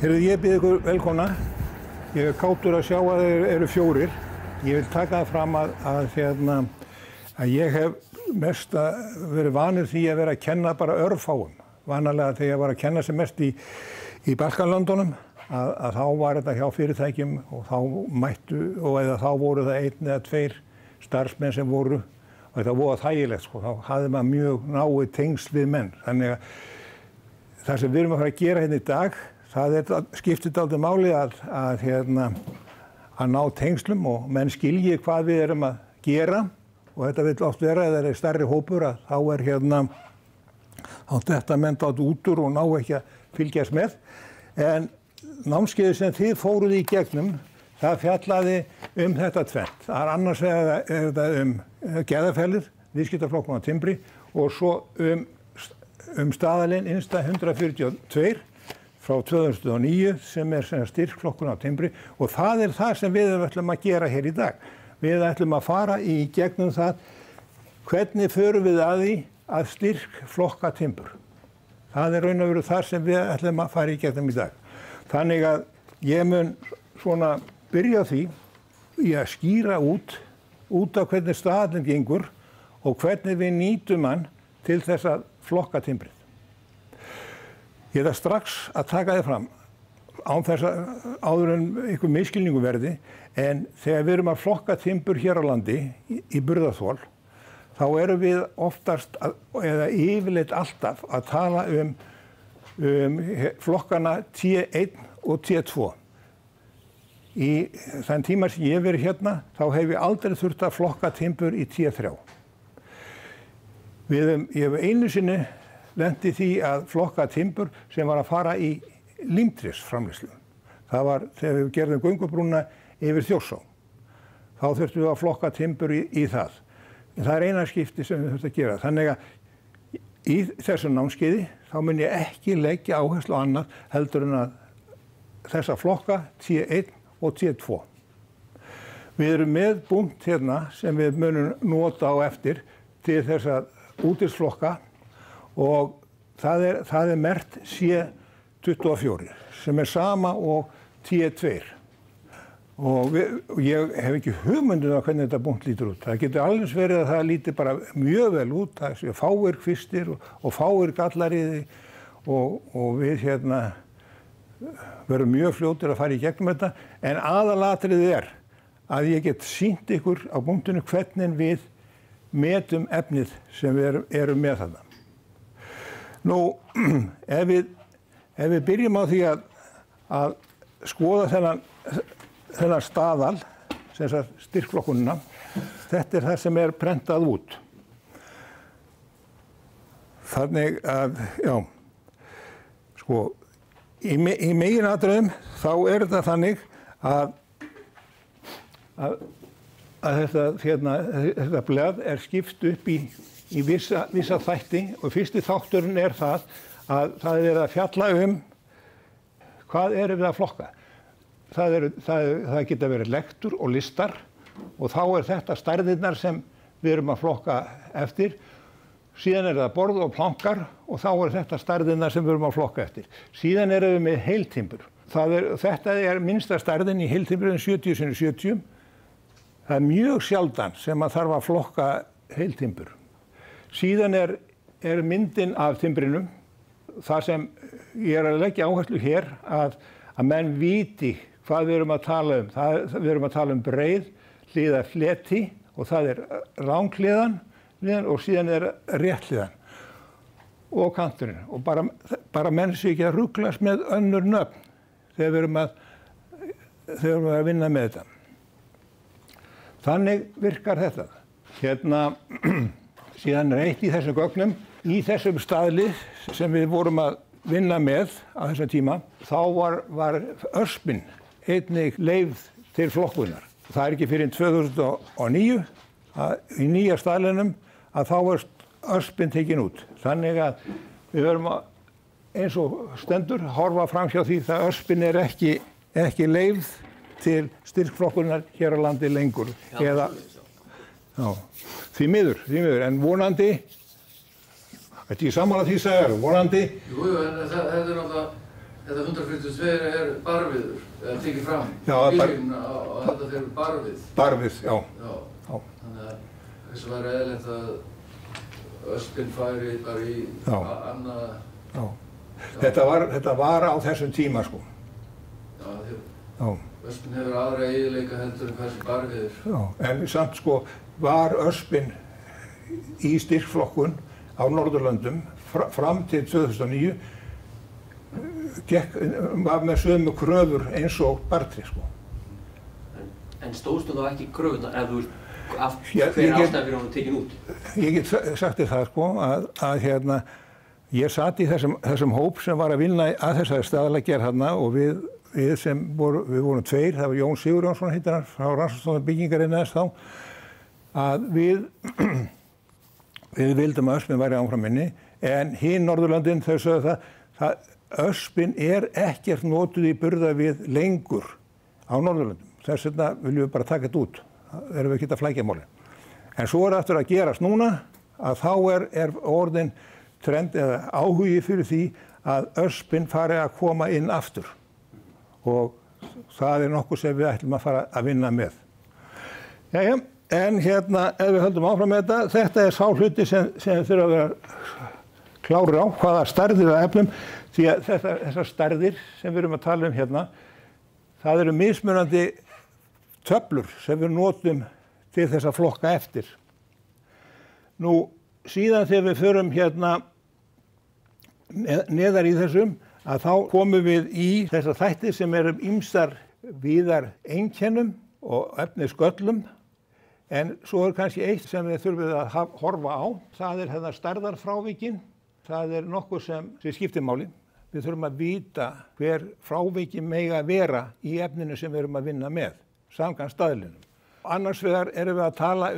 Heyrðu, ég býð ykkur velkomna. Ég kátur að sjá að þeir eru 4. Ég vil taka það fram að ég hef mest verið vanur því að vera að kenna bara örfáum. Vanalega þegar ég var að kenna sem mest í Balkanlöndunum að þá var þetta hjá fyrirtækjum og þá voru það 1 eða 2 starfsmenn sem voru og þetta voru þægilegt sko. Þá hafði maður mjög náið tengsl við menn. Þannig að það sem við erum að fara að gera hérna í dag, það skiptir dálítið máli að ná tengslum og menn skilji hvað við erum að gera og þetta vill oft vera eða það er stærri hópur að þá detta menn dálítið út úr og ná ekki að fylgjast með. En námskeiðið sem þið fóruð í gegnum, það fjallaði þetta tvennt. Það er annars vegar Gerðafellið, viðskiptaflokkun á timbri og svo staðalinn Insta 142 frá 2009 sem styrkflokkun á timbri og það er það sem við ætlum að gera hér í dag. Við ætlum að fara í gegnum það hvernig förum við að því að styrkflokka timbur. Það er raun og veru það sem við ætlum að fara í gegnum í dag. Þannig að ég mun svona byrja á því í að skýra út af hvernig staðallinn gengur og hvernig við nýtum hann til þess að flokka timbrið. Ég ætla strax að taka þið fram án þess að áður en einhver misskilningu verði, en þegar við erum að flokka timbur hér á landi í burðarþol, þá erum við oftast eða yfirleitt alltaf að tala flokkana T1 og T2. Í þann tíma sem ég hef verið hérna, þá hef ég aldrei þurft að flokka timbur í T3. Ég hef einu sinni lenti því að flokka timbur sem var að fara í límtrisframleiðslu. Það var þegar við gerðum göngubrúna yfir Þjórsá. Þá þurftum við að flokka timbur í það. En það er eina skipti sem við þurftum að gera. Þannig að í þessu námskeiði þá mun ég ekki leggja áherslu á annað heldur en að þessa flokka T1 og T2. Við erum með punkt hérna sem við munum nota á eftir til þess að útisflokka og það er merkt C24 sem er sama og T2. Og ég hef ekki hugmyndum af hvernig þetta punkt lítur út. Það getur alveg verið að það líti bara mjög vel út. Það sé fáir kvistir og fáir gallar í því og við verðum mjög fljótir að fara í gegnum þetta. En aðalatriðið er að ég get sýnt ykkur á punktinu hvernig við metum efnið sem við erum með þarna. Nú, ef við byrjum á því að skoða þennan staðal, sem sagt styrkflokkunina, þetta er það sem er prentað út. Þannig að, já, sko, í meginatriðum þá er þetta þannig að þetta blað er skipt upp í vissa þætti og fyrsti þátturinn er það að það er að fjalla hvað erum við að flokka. Það geta verið lektur og listar og þá er þetta stærðirnar sem við erum að flokka eftir. Síðan er það borð og plankar og þá er þetta stærðirnar sem við erum að flokka eftir. Síðan erum við með heiltimbur. Þetta er minnsta stærðin í heiltimburinn 70 x 70. Það er mjög sjaldan sem maður þarf að flokka heiltimbur. Síðan er myndin af timbrinum, það sem ég er að leggja áherslu hér, að menn viti hvað við erum að tala um. Við erum að tala um breið, hliða fleti og það er ranghliðan og síðan er réttliðan og kanturinn. Og bara menn sé ekki að ruglast með önnur nöfn þegar við erum að vinna með þetta. Þannig virkar þetta. Síðan er eitt í þessum gögnum. Í þessum staðli sem við vorum að vinna með á þessum tíma, þá var öspin einnig leyfð til flokkunar. Það er ekki fyrir 2009, í nýja staðlinum, að þá var öspin tekin út. Þannig að við verðum að, eins og stendur, horfa fram hjá því að öspin er ekki leyfð til styrkflokkunar hér á landi lengur. Já, því miður, en vonandi, þetta er sammála því sagður, vonandi. Jú, en þetta er náttúrulega, Þetta 142 barviður, eða tekið fram. Já, byrjun á þetta þegar barvið. Barvið, já. Já. Þannig að þessu var eðlilegt að öspin færi bara í annað. Já. Þetta var á þessum tíma, sko. Já, öspin hefur aðra eiginleika heldur en hversu barviður. Já, en samt, sko, var öspin í styrkflokkun á Norðurlöndum fram til 2009 var með sömu kröfur eins og Bartrið, sko. En stóðstu þá ekki kröfurnar ef þú hver ástæða fyrir honum tekin út? Ég get sagt þér það, sko, að ég sat í þessum hóp sem var að vinna að þessari staðalagerð þarna og við sem við vorum tveir, það var Jón Sigurjónsson heitir hann, frá Rannsóknastofnun byggingarinnar þá, að við vildum að öspin væri áfram inni, en hin Norðurlöndin þau sögðu það öspin ekkert notuð í burðarvið lengur á Norðurlöndum. Þess vegna viljum við bara taka þetta út. Það erum við ekki að flækja máli. En svo aftur að gerast núna að þá er orðin trend eða áhugi fyrir því að öspin fari að koma inn aftur. Og það nokkuð sem við ætlum að fara að vinna með. Jæja, en ef við höldum áfram með þetta sá hluti sem þurfa að vera klárir á, hvaða stærðir að efnum, því að þessar stærðir sem við erum að tala hérna, það eru mismunandi töflur sem við notum til þess að flokka eftir. Nú, síðan þegar við förum hérna neðar í þessum, að þá komum við í þessar þættir sem eru ýmsar víðar einkennum og efnisgöllum, en svo kannski eitt sem við þurfum að horfa á, það hérna stærðarfrávikin. Það nokkuð sem skiptir máli. Við þurfum að vita hver frávikin mega vera í efninu sem við erum að vinna með, samkvæmt staðlinum. Annars vegar erum við að tala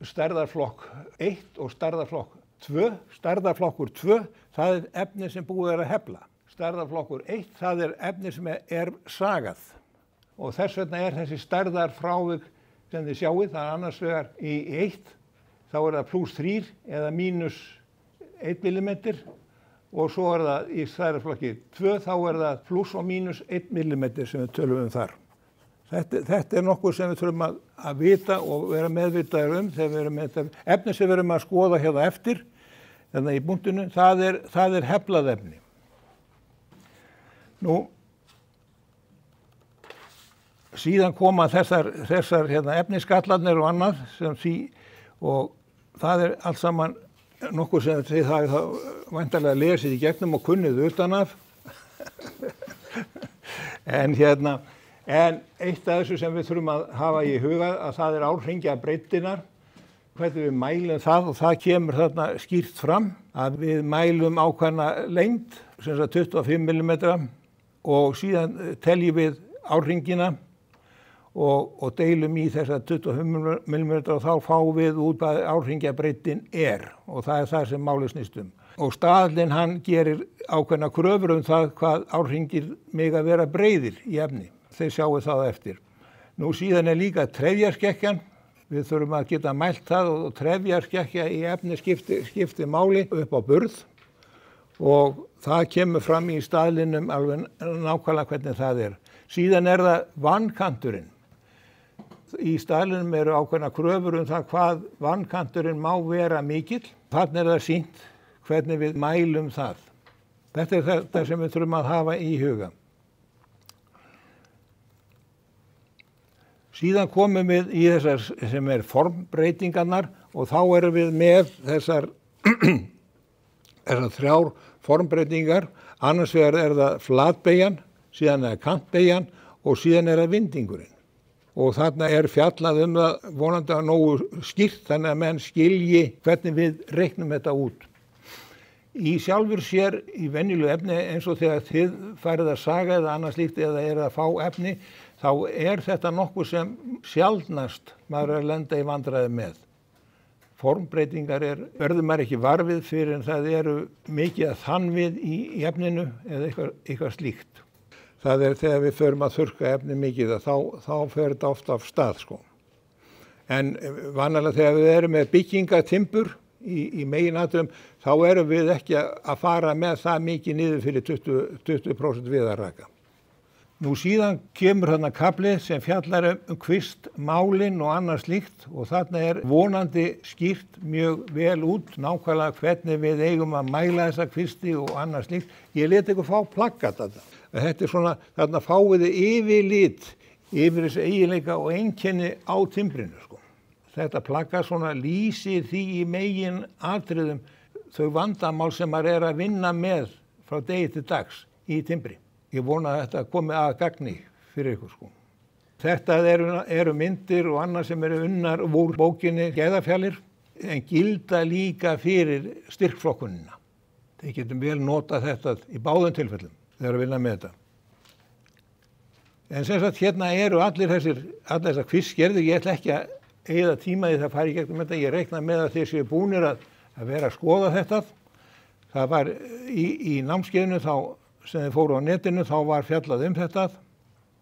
stærðarflokk 1 og stærðarflokk 2. Stærðarflokkur 2, það efni sem búið að hefla. Stærðarflokkur 1, það efni sem sagað. Og þess vegna þessi stærðarfrávik sem þið sjáið, það annars vegar í 1, þá það +3 eða -1 millimetr og svo það í stærðarflokki 2, þá það plus og mínus 1 millimetr sem við tölum þar. Þetta nokkuð sem við þurfum að vita og vera meðvitaðir þegar við erum með þetta efni sem við erum að skoða hérna eftir, þannig í búntinu, það heflað efni. Nú, síðan koma þessar efnisgallarnir og annað sem því, og það allt saman nokkuð sem þið það væntanlega lesið í gegnum og kunnið utan af. En eitt af þessu sem við þurfum að hafa í huga að það árhringjabreyttirnar, hvernig við mælum það, og það kemur þarna skýrt fram að við mælum ákveðna lengd, sem sagt 25 mm, og síðan teljum við árhringina og deilum í þessar 25 mm og þá fáum við út hvað árhringjabreyttin og það það sem málið snýst um. Og staðlinn hann gerir ákveðna kröfur það hvað árhringir mega vera breiðir í efni. Þeir sjáu það eftir. Nú síðan líka trefjarskekkjan. Við þurfum að geta mælt það og trefjarskekkja í efni skipti máli upp á burð og það kemur fram í staðlinnum alveg nákvæmlega hvernig það Síðan það vannkanturinn. Í staðlinum eru ákveðna kröfur það hvað vannkanturinn má vera mikill. Þarna það sýnt hvernig við mælum það. Þetta þetta sem við þurfum að hafa í huga. Síðan komum við í þessar sem formbreytingarnar og þá erum við með þessar 3 formbreytingar. Annars vegar það flatbeygjan, síðan kantbeygjan og síðan það vindingurinn. Og þarna fjallað það vonandi að nógu skýrt þannig að menn skilji hvernig við reiknum þetta út. Í sjálfur sér í venjulegu efni eins og þegar þið farið að saga eða annað slíkt eða að fá efni, þá þetta nokkuð sem sjaldnast maður að lenda í vandræði með. Formbreytingar verður maður ekki varfið fyrir en það mikið að þannvið í efninu eða eitthvað slíkt. Það þegar við förum að þurrka efni mikið þá fer þetta ofta af stað sko. En vanalega þegar við erum með byggingartimbur í meginatriðum, þá erum við ekki að fara með það mikið niður fyrir 20% viðarraka. Nú síðan kemur þarna kafli sem fjallar kvist, málin og annað slíkt og þarna vonandi skýrt mjög vel út nákvæmlega hvernig við eigum að mæla þessa kvisti og annað slíkt. Ég lét ykkur fá plaggat þetta. Þetta svona, þarna fáið þið yfirlit yfir þessi eiginleika og einkenni á timbrinu, sko. Þetta plaggat svona lýsir því í megin atriðum þau vandamál sem maður að vinna með frá degi til dags í timbri. Ég vona að þetta komi að gagni fyrir ykkur, sko. Þetta eru myndir og annað sem unnar úr bókinni Gæðafjallir en gilda líka fyrir styrkflokkunina. Þeir getum vel notað þetta í báðum tilfellum þegar að vinna með þetta. En sem sagt hérna eru allir þessar kvistgerðir, ég ætla ekki að eyða tíma í það að fara í gegnum þetta, ég reikna með að þeir séu búnir að vera að skoða þetta. Það var í námskeiðinu sem þið fóru á netinu, þá var fjallað þetta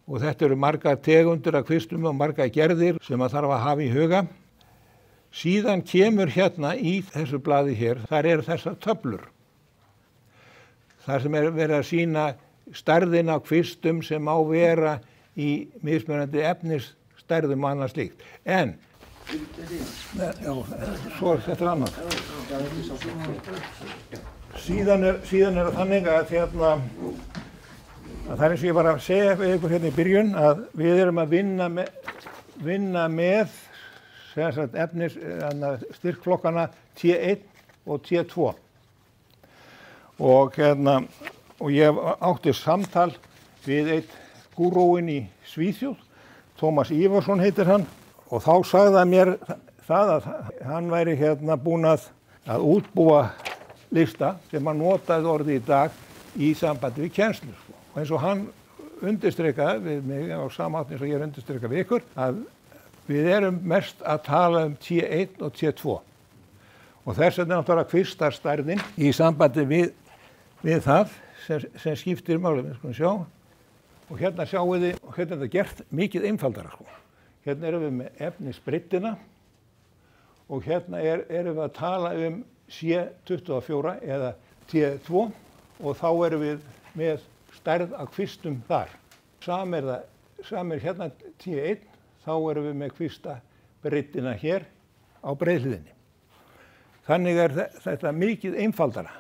og þetta eru margar tegundir af kvistum og margar gerðir sem að þarf að hafa í huga. Síðan kemur hérna í þessu blaði hér, þar eru þessar töflur. Þar sem verið að sýna stærðin á kvistum sem á vera í mismunandi efnisstærðum og annað slíkt. En, já, svo þetta annað. Síðan það þannig að það eins og ég var að segja við ykkur hérna í byrjun að við erum að vinna með styrkflokkana T1 og T2 og ég átti samtal við einn gúróinn í Svíþjóð, Tómas Ívarsson heitir hann og þá sagði hann mér það að hann væri búinn að útbúa lista sem hann notaði orðið í dag í sambandi við kennslu. Og eins og hann undirstrikaði við mig á sama hátt eins og ég undirstrikað við ykkur að við erum mest að tala T1 og T2. Og þess vegna náttúrulega kvistarstærðin í sambandi við það sem skiptir máli. Við skulum sjá. Og hérna sjáum við og hérna þetta gert mikið einfaldara, sko. Hérna erum við með efnisbreiddina og hérna erum við að tala C24 eða T2 og þá erum við með stærð af kvistum þar. Samir hérna T1, þá erum við með kvistabreiddina hér á breiðhliðinni. Þannig þetta mikið einfaldara.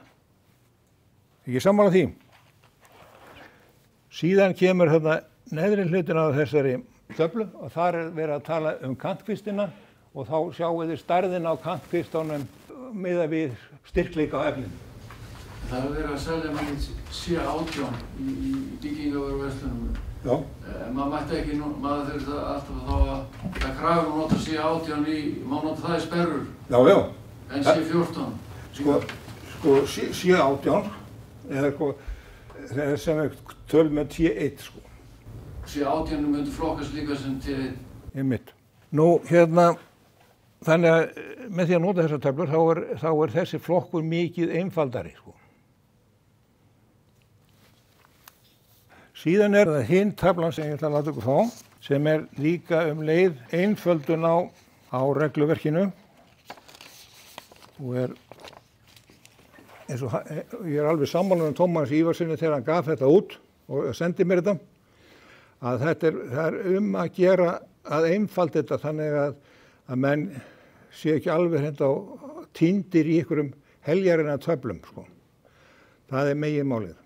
Ekki sammála því. Síðan kemur neðri hlutin á þessari töflu og þar verið að tala kantkvistina og þá sjáum við stærðin á kantkvistunum miðað við styrkleika á efninu. Það verið að selja mynd C18 í byggingavöruverslunum. Já. Maður mætti ekki, maður þurfti alltaf þá að krafa nota C18 má nota það í sperrur. Já, já. En C14. Sko C18 er sem við tölum með T1, sko. C18 myndi flokkast líka sem T1. Einmitt. Nú, þannig að með því að nota þessar töflur þá er þessi flokkur mikið einfaldari, sko. Síðan það hin töflan sem ég ætla að láta ykkur fá, sem líka leið einföldun á regluverkinu og eins og ég alveg sammála með Tómas Ívarsinni þegar hann gaf þetta út og sendi mér þetta, að það er að gera að einfalda þetta þannig að menn sé ekki alveg týndir í einhverjum heljarina töflum, sko. Það meginmálið.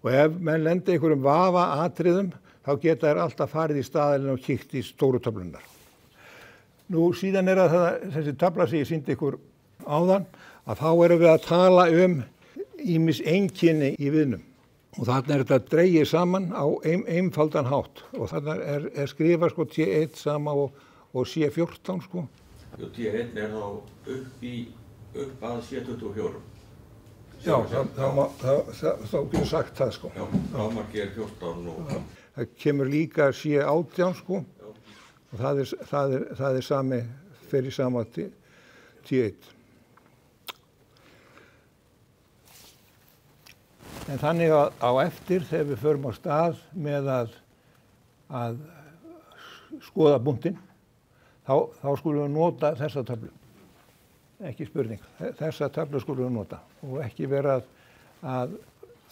Og ef menn lenda í einhverjum vafa atriðum, þá geta þær alltaf farið í staðinn og kíkt í stóru töflunar. Nú síðan þessi töfla sem ég sýndi ykkur áðan, að þá erum við að tala ýmis einkenni í viðnum. Og þarna þetta dregið saman á einfaldan hátt. Og þarna skrifað sko T1 sama og C14, sko. Jo, T1 þá upp að C24. Já, þá getur sagt það, sko. Já, lágmarkið 14 og... Það kemur líka C18, sko. Og það sami, fer í sama T1. En þannig á eftir, þegar við förum á stað með að skoða búntinn, þá skulum við nota þessa töflu. ekki spurning. Þessa töflu skulum við nota og ekki vera að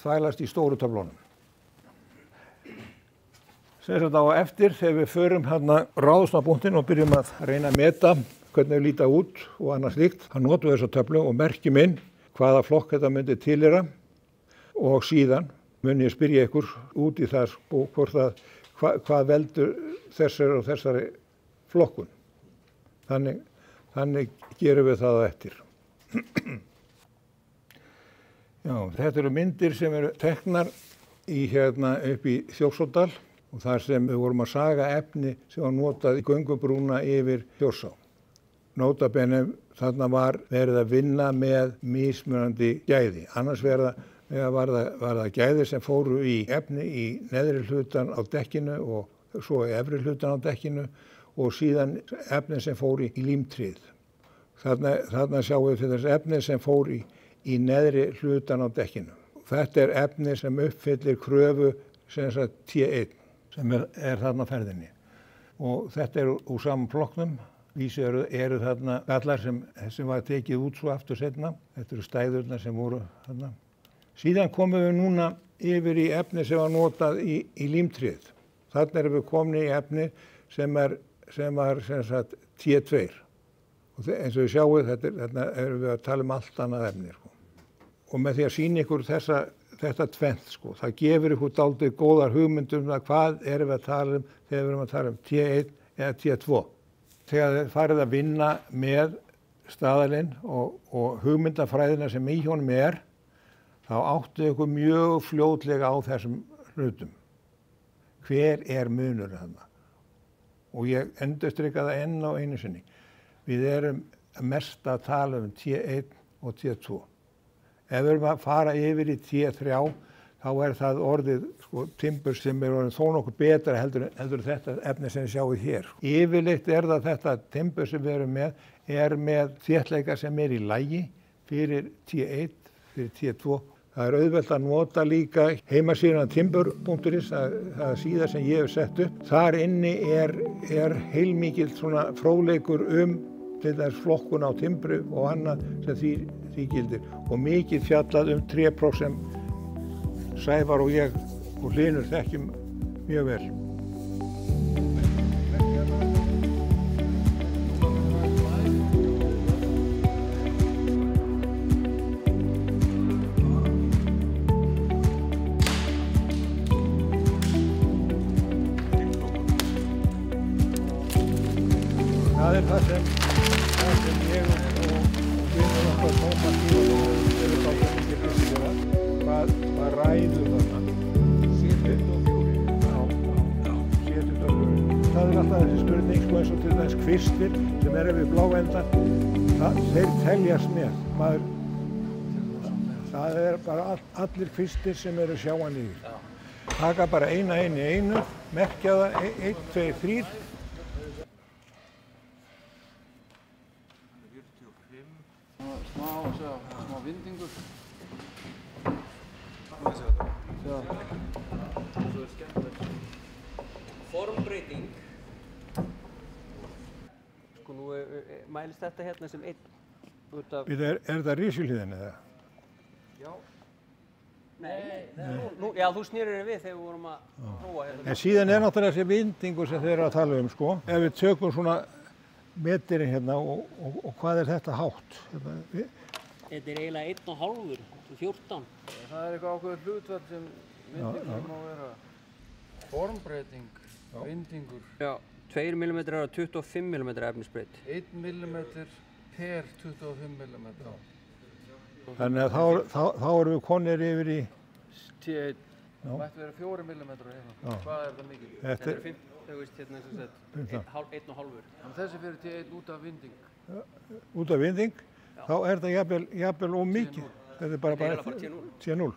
þvælast í stóru töflunum. Sérstaklega á eftir þegar við förum hérna ráðumst á punktinn og byrjum að reyna að meta hvernig við líta út og annað slíkt, þá notum við þessa töflu og merkjum inn hvaða flokk þetta myndi tilheyra og síðan mun ég spyrja ykkur út í það hvað veldur þessari og þessari flokkun. Þannig gerum við það á eftir. Já, þetta eru myndir sem eru teknar upp í Þjórsárdal og þar sem við vorum að saga efni sem var notað í göngubrúna yfir Þjórsá. Nota bene þarna var verið að vinna með mismunandi gæði. Annars var það gæði sem fóru í efni í neðri hlutan á dekkinu og svo í efri hlutan á dekkinu og síðan efni sem fóru í límtrið. Þarna sjáum við til þess efni sem fóru í neðri hlutan á dekkinu. Þetta er efni sem uppfyllir kröfu sem sagt T1 sem er þarna á ferðinni. Og þetta er úr saman flokknum. Vísi eru þarna gallar sem var tekið út svo aftur seinna. Þetta eru stæðurnar sem voru þarna. Síðan komum við núna yfir í efni sem var notað í límtrið. Þarna erum við komin í efni sem var sagt T2. Og eins og við sjáum þarna erum við að tala allt annað efni. Og með því að sýna ykkur þetta tvennt, það gefur ykkur dálítið góðar hugmyndir hvað erum við að tala þegar við erum að tala T1 eða T2. Þegar þið farið að vinna með staðalinn og hugmyndafræðina sem í honum þá áttu ykkur mjög fljótlega á þessum hlutum. Hver er munurinn þarna? Og ég endurstrika það enn á einu sinni. Við erum mest að tala T1 og T2. Ef við erum að fara yfir í T3, þá það orðið timbur sem er orðið þó nokkuð betra heldur þetta efni sem við sjáum hér. Yfirleitt það þetta timbur sem við erum með þéttleika sem er í lagi fyrir T1, fyrir T2. Það er auðvelt að nota líka heimasíðuna timbur.is, það síða sem ég hef sett upp. Þar inni er heilmikill svona fróðleikur til þess flokkun á timbru og annað sem því gildir. Og mikið fjallað trépróf sem Sævar og ég og Hlynur þekkjum mjög vel. Það er það sem ég og Hlynur okkar Tómas hvað ræður þarna? Það er alltaf þessi spurning eins og til þess kvistir sem við bláendan, þeir teljast með. Það bara allir kvistir sem eru sjáanlegir. Taka bara eina inn í einu, merkja það 1, 2, 3. Smá vindingur. Formbreyting. Nú mælist þetta hérna sem einn út af... Er þetta rísjuhlíðin eða? Já. Nei. Já, þú snýrir við þegar við vorum að prófa hérna. En síðan náttúrulega þessi vindingur sem þeir eru að tala sko. Ef við tökum svona metirinn hérna og hvað er þetta hátt? Þetta er eiginlega 1,5, 14. Það er eitthvað ákveður hlutfall sem vindingur má vera. Formbreyting, vindingur. Já, 2 mm er 25 mm efnisbreyt. 1 mm per 25 mm. Þannig að þá erum við konir yfir í T1. Það mætti vera 4 mm hérna. Hvað er það mikið? Þetta er 5, þú veist hérna sem sagt, 1,5. En þessi fyrir T1 út af vinding? Út af vinding? Þá er það jafnvel ómikið. Þetta er bara T0.